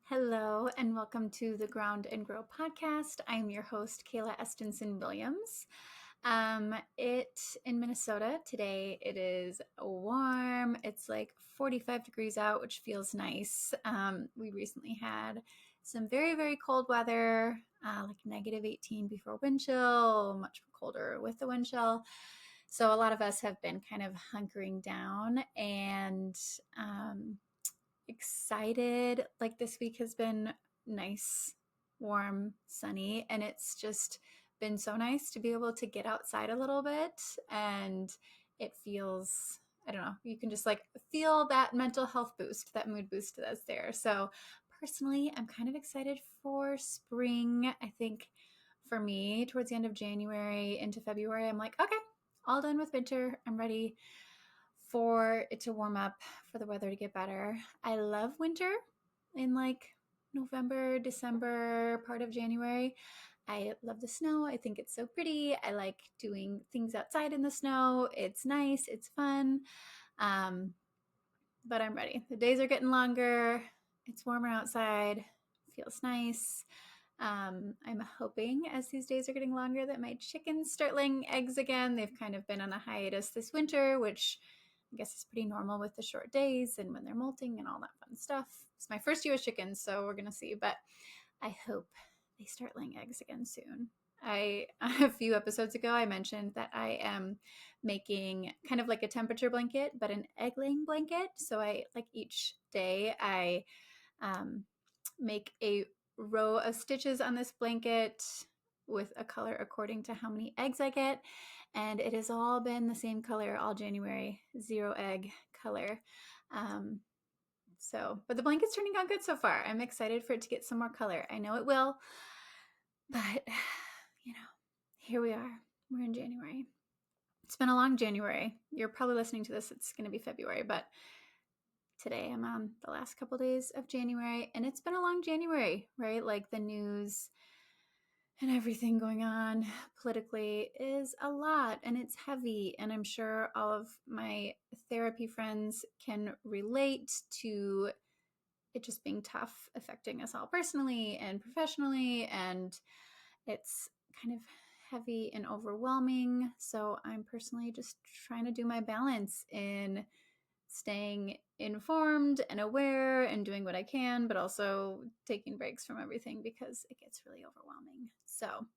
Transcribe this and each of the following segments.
Hello, and welcome to the Ground and Grow podcast. I'm your host, Kayla Estinson Williams. In Minnesota today, it is warm. It's like 45 degrees out, which feels nice. We recently had some very, very cold weather, like -18 before wind chill, much colder with the wind chill. So a lot of us have been kind of hunkering down and excited. Like this week has been nice, warm, sunny, and it's just been so nice to be able to get outside a little bit. And it feels, I don't know, you can just like feel that mental health boost, that mood boost that's there. So personally, I'm kind of excited for spring. I think for me, towards the end of January into February, I'm like, okay, all done with winter. I'm ready for it to warm up, for the weather to get better. I love winter in like November, December, part of January. I love the snow. I think it's so pretty. I like doing things outside in the snow. It's nice. It's fun. But I'm ready. The days are getting longer. It's warmer outside. Feels nice. I'm hoping as these days are getting longer that my chickens start laying eggs again. They've kind of been on a hiatus this winter, which I guess is pretty normal with the short days and when they're molting and all that fun stuff. It's my first year with chickens, so we're going to see. But I hope they start laying eggs again soon. A few episodes ago, I mentioned that I am making kind of like a temperature blanket, but an egg laying blanket. So I like each day I make a row of stitches on this blanket with a color according to how many eggs I get. And it has all been the same color all January, 0 egg color. But the blanket's turning out good so far. I'm excited for it to get some more color. I know it will, but here we are. We're in January. It's been a long January. You're probably listening to this. It's going to be February, but today I'm on the last couple days of January, and it's been a long January, right? Like the news and everything going on politically is a lot, and it's heavy, and I'm sure all of my therapy friends can relate to it just being tough, affecting us all personally and professionally, and it's kind of heavy and overwhelming. So I'm personally just trying to do my balance in staying informed and aware and doing what I can, but also taking breaks from everything because it gets really overwhelming. So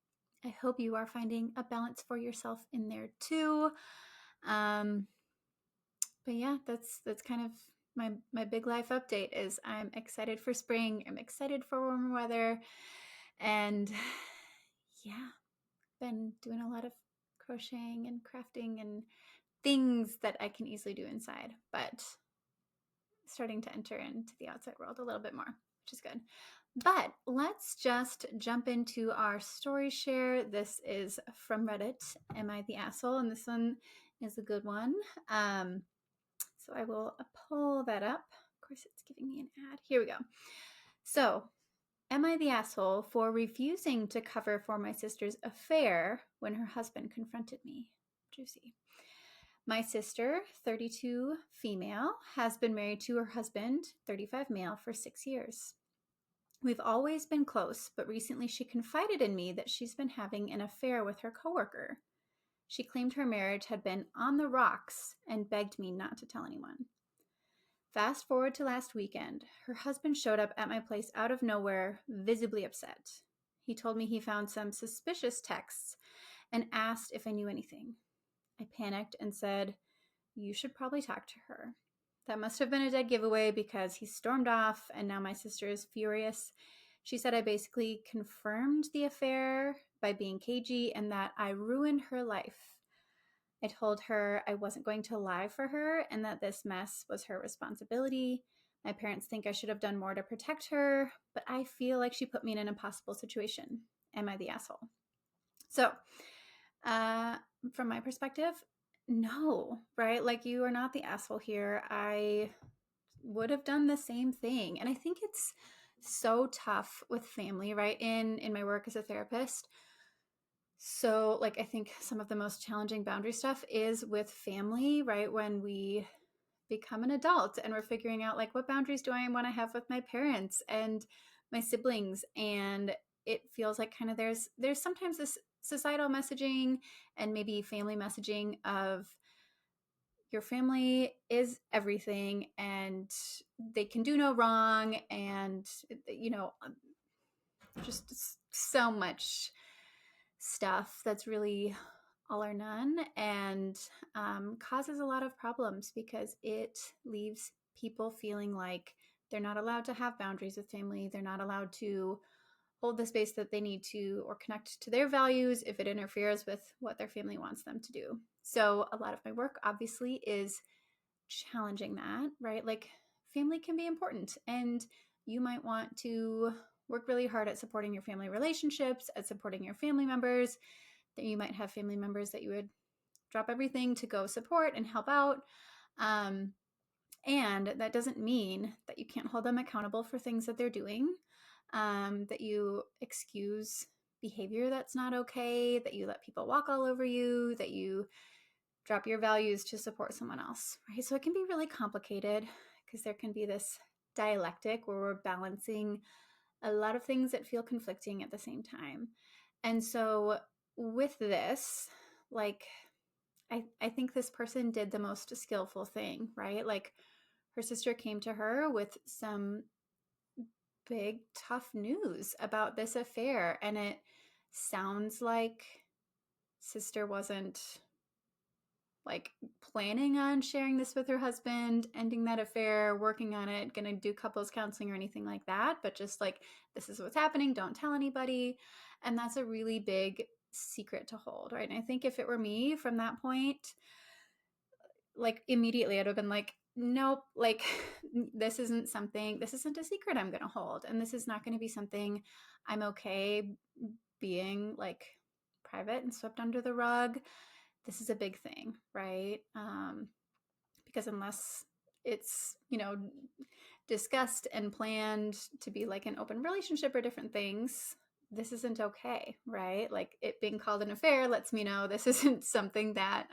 I hope you are finding a balance for yourself in there too. But yeah, that's kind of my big life update is I'm excited for spring. I'm excited for warmer weather. And yeah, been doing a lot of crocheting and crafting and things that I can easily do inside, but starting to enter into the outside world a little bit more, which is good. But let's just jump into our story share. This is from Reddit, Am I the Asshole? And this one is a good one. So I will pull that up. Of course, it's giving me an ad. Here we go. So, am I the asshole for refusing to cover for my sister's affair when her husband confronted me? Juicy. My sister, 32 female, has been married to her husband, 35 male, for 6 years. We've always been close, but recently she confided in me that she's been having an affair with her coworker. She claimed her marriage had been on the rocks and begged me not to tell anyone. Fast forward to last weekend. Her husband showed up at my place out of nowhere, visibly upset. He told me he found some suspicious texts and asked if I knew anything. I panicked and said, "You should probably talk to her." That must have been a dead giveaway because he stormed off and now my sister is furious. She said I basically confirmed the affair by being cagey and that I ruined her life. I told her I wasn't going to lie for her and that this mess was her responsibility. My parents think I should have done more to protect her, but I feel like she put me in an impossible situation. Am I the asshole? So, from my perspective, no, right? Like, you are not the asshole here. I would have done the same thing. And I think it's so tough with family, right? In my work as a therapist. So, like, I think some of the most challenging boundary stuff is with family, right? When we become an adult and we're figuring out like what boundaries do I want to have with my parents and my siblings. And it feels like kind of there's sometimes this societal messaging and maybe family messaging of your family is everything and they can do no wrong, and just so much stuff that's really all or none, and causes a lot of problems because it leaves people feeling like they're not allowed to have boundaries with family. They're not allowed to hold the space that they need to or connect to their values if it interferes with what their family wants them to do. So a lot of my work obviously is challenging that, right? Like family can be important and you might want to work really hard at supporting your family relationships, at supporting your family members. That you might have family members that you would drop everything to go support and help out. And that doesn't mean that you can't hold them accountable for things that they're doing, that you excuse behavior that's not okay, that you let people walk all over you, that you drop your values to support someone else, right? So it can be really complicated because there can be this dialectic where we're balancing a lot of things that feel conflicting at the same time. And so with this, like, I think this person did the most skillful thing, right? Like her sister came to her with some big, tough news about this affair. And it sounds like sister wasn't like planning on sharing this with her husband, ending that affair, working on it, gonna do couples counseling or anything like that, but just like, this is what's happening, don't tell anybody. And that's a really big secret to hold, right? And I think if it were me from that point, like immediately I'd have been like, nope, like this isn't a secret I'm gonna hold. And this is not gonna be something I'm okay being like private and swept under the rug. This is a big thing, right? Because unless it's, discussed and planned to be like an open relationship or different things, this isn't okay, right? Like it being called an affair lets me know this isn't something that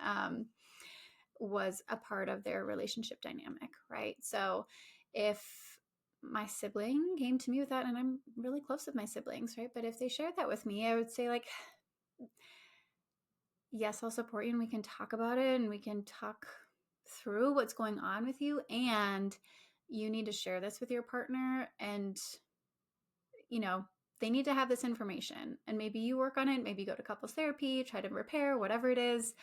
was a part of their relationship dynamic, right? So if my sibling came to me with that, and I'm really close with my siblings, right? But if they shared that with me, I would say like, yes, I'll support you and we can talk about it and we can talk through what's going on with you. And you need to share this with your partner. And, they need to have this information. And maybe you work on it. Maybe go to couples therapy, try to repair, whatever it is.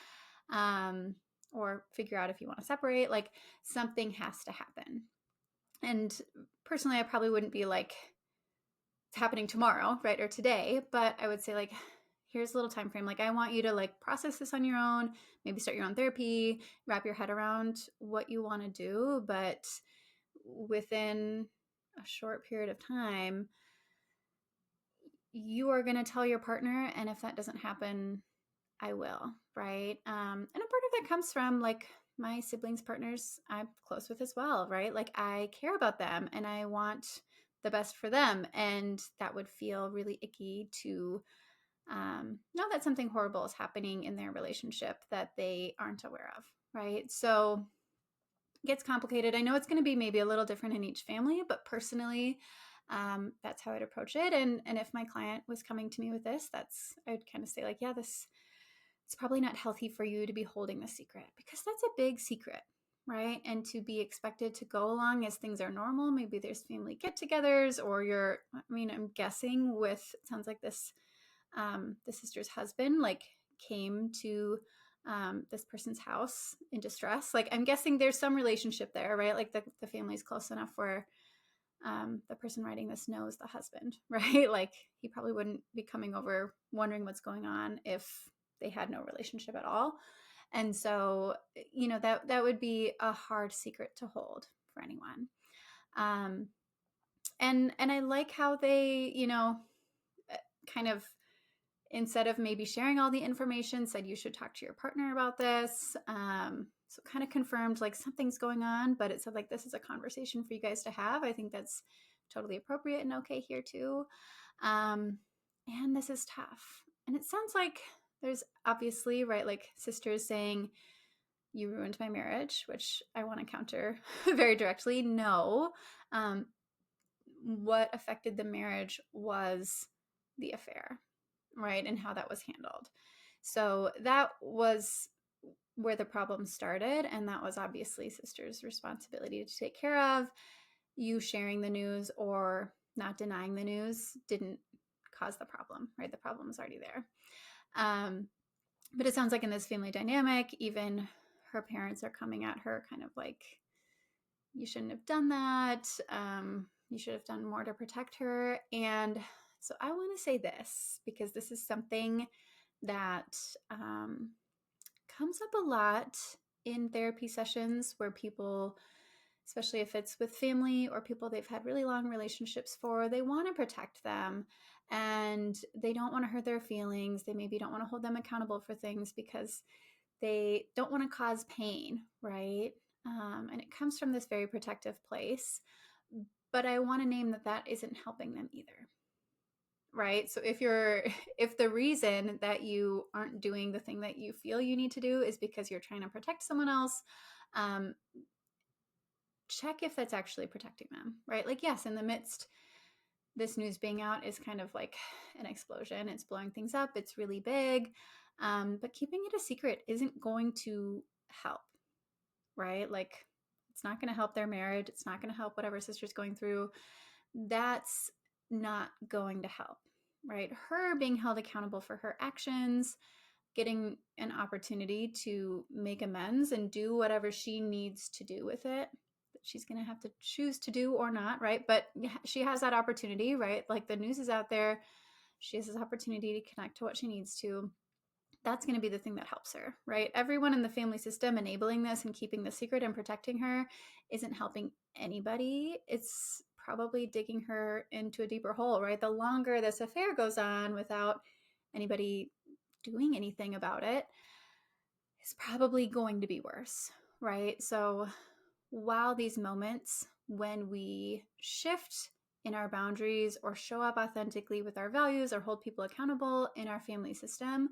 Or figure out if you want to separate. Like something has to happen. And personally, I probably wouldn't be like, it's happening tomorrow, right? Or today. But I would say like, here's a little time frame. Like I want you to like process this on your own, maybe start your own therapy, wrap your head around what you want to do. But within a short period of time, you are going to tell your partner. And if that doesn't happen, I will, right? And a part of that comes from like my siblings' partners I'm close with as well, right? Like I care about them and I want the best for them. And that would feel really icky to know that something horrible is happening in their relationship that they aren't aware of, right? So it gets complicated. I know it's going to be maybe a little different in each family, but personally, that's how I'd approach it. And if my client was coming to me with this, I'd kind of say like, yeah, it's probably not healthy for you to be holding the secret because that's a big secret, right? And to be expected to go along as things are normal. Maybe there's family get-togethers or I'm guessing it sounds like this, the sister's husband like came to this person's house in distress. Like I'm guessing there's some relationship there, right? Like the family's close enough where the person writing this knows the husband, right? Like he probably wouldn't be coming over wondering what's going on if they had no relationship at all. And so, that would be a hard secret to hold for anyone. And I like how they, kind of, instead of maybe sharing all the information, said you should talk to your partner about this. So kind of confirmed like something's going on, but it said like this is a conversation for you guys to have. I think that's totally appropriate and okay here too. And this is tough. And it sounds like there's obviously, right, like sisters saying, you ruined my marriage, which I want to counter very directly. No. What affected the marriage was the affair, right? And how that was handled. So that was where the problem started. And that was obviously sister's responsibility to take care of. You sharing the news or not denying the news didn't cause the problem, right? The problem was already there. But it sounds like in this family dynamic, even her parents are coming at her kind of like, you shouldn't have done that. You should have done more to protect her. And so I want to say this because this is something that comes up a lot in therapy sessions where people, especially if it's with family or people they've had really long relationships for, they want to protect them and they don't want to hurt their feelings. They maybe don't want to hold them accountable for things because they don't want to cause pain, right? And it comes from this very protective place. But I want to name that that isn't helping them either, right? So if the reason that you aren't doing the thing that you feel you need to do is because you're trying to protect someone else, check if that's actually protecting them, right? Like, yes, in the midst, this news being out is kind of like an explosion. It's blowing things up. It's really big. But keeping it a secret isn't going to help, right? Like, it's not going to help their marriage. It's not going to help whatever sister's going through. That's not going to help, right? Her being held accountable for her actions, getting an opportunity to make amends and do whatever she needs to do with it. She's going to have to choose to do or not, right? But she has that opportunity, right? Like the news is out there. She has this opportunity to connect to what she needs to. That's going to be the thing that helps her, right? Everyone in the family system enabling this and keeping the secret and protecting her isn't helping anybody. It's probably digging her into a deeper hole, right? The longer this affair goes on without anybody doing anything about it, is probably going to be worse, right? So while these moments when we shift in our boundaries or show up authentically with our values or hold people accountable in our family system,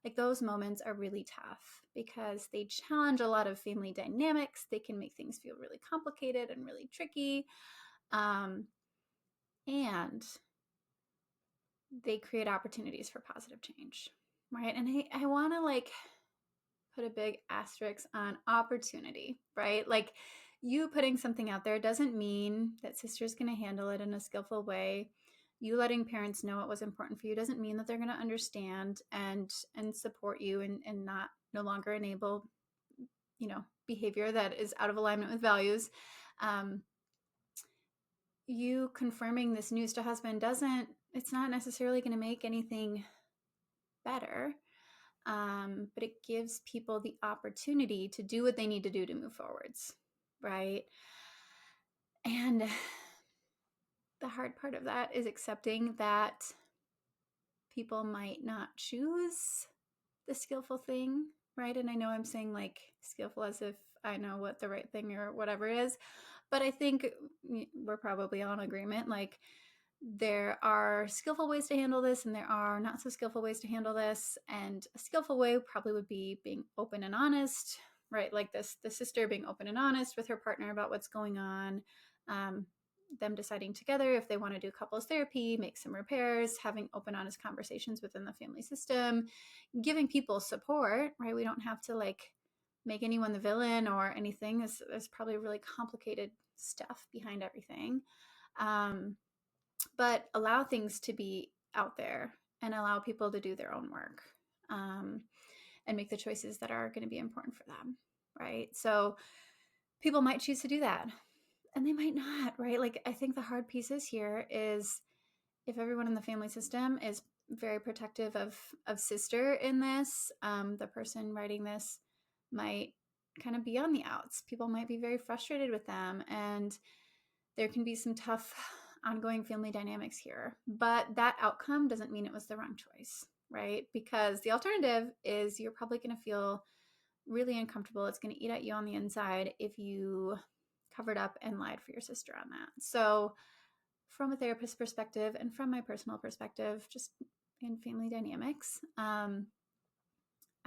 like those moments are really tough because they challenge a lot of family dynamics. They can make things feel really complicated and really tricky. And they create opportunities for positive change, right? And I want to like put a big asterisk on opportunity, right? Like you putting something out there doesn't mean that sister's going to handle it in a skillful way. You letting parents know what was important for you doesn't mean that they're going to understand and support you and not no longer enable, behavior that is out of alignment with values. You confirming this news to husband it's not necessarily going to make anything better. But it gives people the opportunity to do what they need to do to move forwards, right? And the hard part of that is accepting that people might not choose the skillful thing, right? And I know I'm saying like skillful as if I know what the right thing or whatever is, but I think we're probably all in agreement. Like there are skillful ways to handle this and there are not so skillful ways to handle this. And a skillful way probably would be being open and honest, right? Like the sister being open and honest with her partner about what's going on, them deciding together if they want to do couples therapy, make some repairs, having open, honest conversations within the family system, giving people support, right? We don't have to like make anyone the villain or anything. There's probably really complicated stuff behind everything. But allow things to be out there and allow people to do their own work, and make the choices that are going to be important for them, right? So people might choose to do that and they might not, right? Like I think the hard pieces here is if everyone in the family system is very protective of sister in this, the person writing this might kind of be on the outs. People might be very frustrated with them and there can be some tough ongoing family dynamics here, but that outcome doesn't mean it was the wrong choice, right? Because the alternative is you're probably going to feel really uncomfortable. It's going to eat at you on the inside if you covered up and lied for your sister on that. So from a therapist perspective and from my personal perspective, just in family dynamics,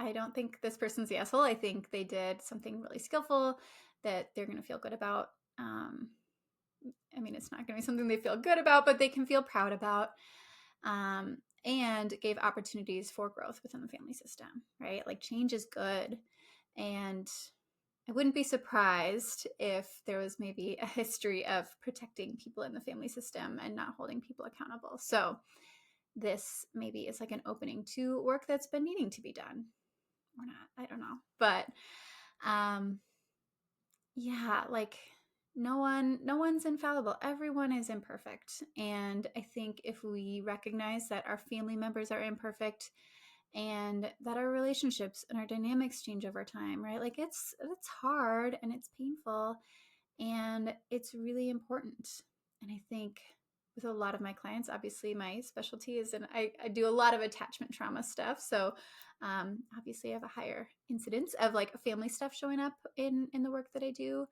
I don't think this person's the asshole. I think they did something really skillful that they're going to feel good about. I mean, it's not going to be something they feel good about, but they can feel proud about. And gave opportunities for growth within the family system, right? Like change is good. And I wouldn't be surprised if there was maybe a history of protecting people in the family system and not holding people accountable. So this maybe is like an opening to work that's been needing to be done or not. I don't know. But yeah, like no one's infallible. Everyone is imperfect. And I think if we recognize that our family members are imperfect and that our relationships and our dynamics change over time, right? Like it's hard and it's painful and it's really important. And I think with a lot of my clients, obviously my specialty is, and I do a lot of attachment trauma stuff. So obviously I have a higher incidence of like family stuff showing up in the work that I do.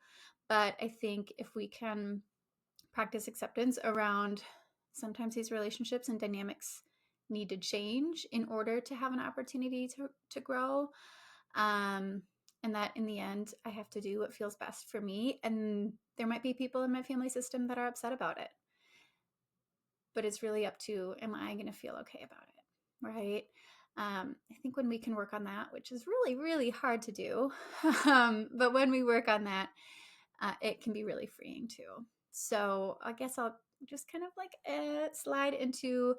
But I think if we can practice acceptance around sometimes these relationships and dynamics need to change in order to have an opportunity to grow. And that in the end, I have to do what feels best for me. And there might be people in my family system that are upset about it. But it's really up to, am I going to feel okay about it? Right? I think when we can work on that, which is really, really hard to do, but when we work on that, it can be really freeing too. So I guess I'll just kind of like slide into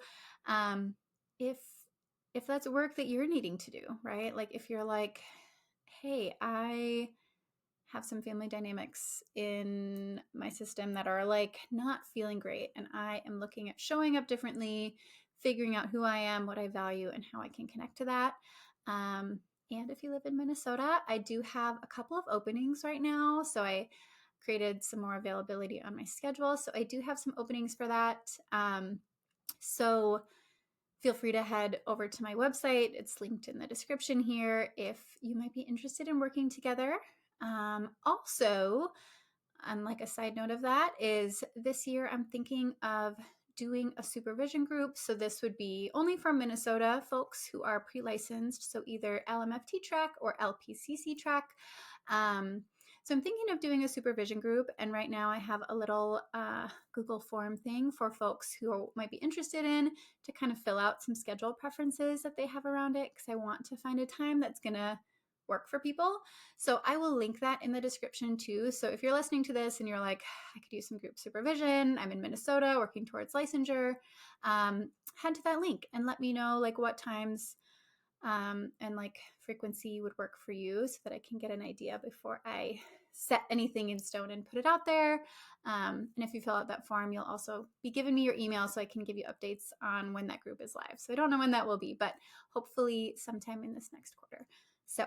if that's work that you're needing to do, right? Like if you're like, hey, I have some family dynamics in my system that are like not feeling great, and I am looking at showing up differently, figuring out who I am, what I value, and how I can connect to that. And if you live in Minnesota, I do have a couple of openings right now. So I created some more availability on my schedule. So I do have some openings for that. So feel free to head over to my website. It's linked in the description here if you might be interested in working together. Also, like a side note of that is this year I'm thinking of doing a supervision group. So this would be only for Minnesota folks who are pre-licensed, so either LMFT track or LPCC track. So I'm thinking of doing a supervision group, and right now I have a little Google form thing for folks who might be interested in to kind of fill out some schedule preferences that they have around it, because I want to find a time that's going to work for people. So I will link that in the description too. So if you're listening to this and you're like, I could use some group supervision, I'm in Minnesota working towards licensure, head to that link and let me know like what times and like frequency would work for you so that I can get an idea before I set anything in stone and put it out there. And if you fill out that form, you'll also be giving me your email so I can give you updates on when that group is live. So I don't know when that will be, but hopefully sometime in this next quarter. So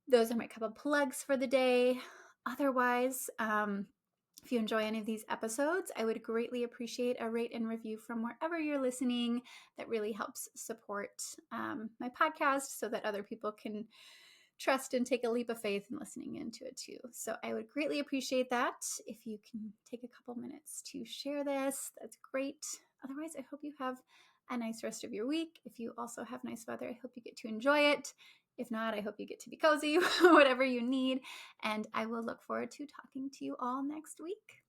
those are my couple plugs for the day. Otherwise, if you enjoy any of these episodes, I would greatly appreciate a rate and review from wherever you're listening. That really helps support my podcast so that other people can trust and take a leap of faith in listening into it too. So I would greatly appreciate that. If you can take a couple minutes to share this, that's great. Otherwise, I hope you have a nice rest of your week. If you also have nice weather, I hope you get to enjoy it. If not, I hope you get to be cozy, whatever you need. And I will look forward to talking to you all next week.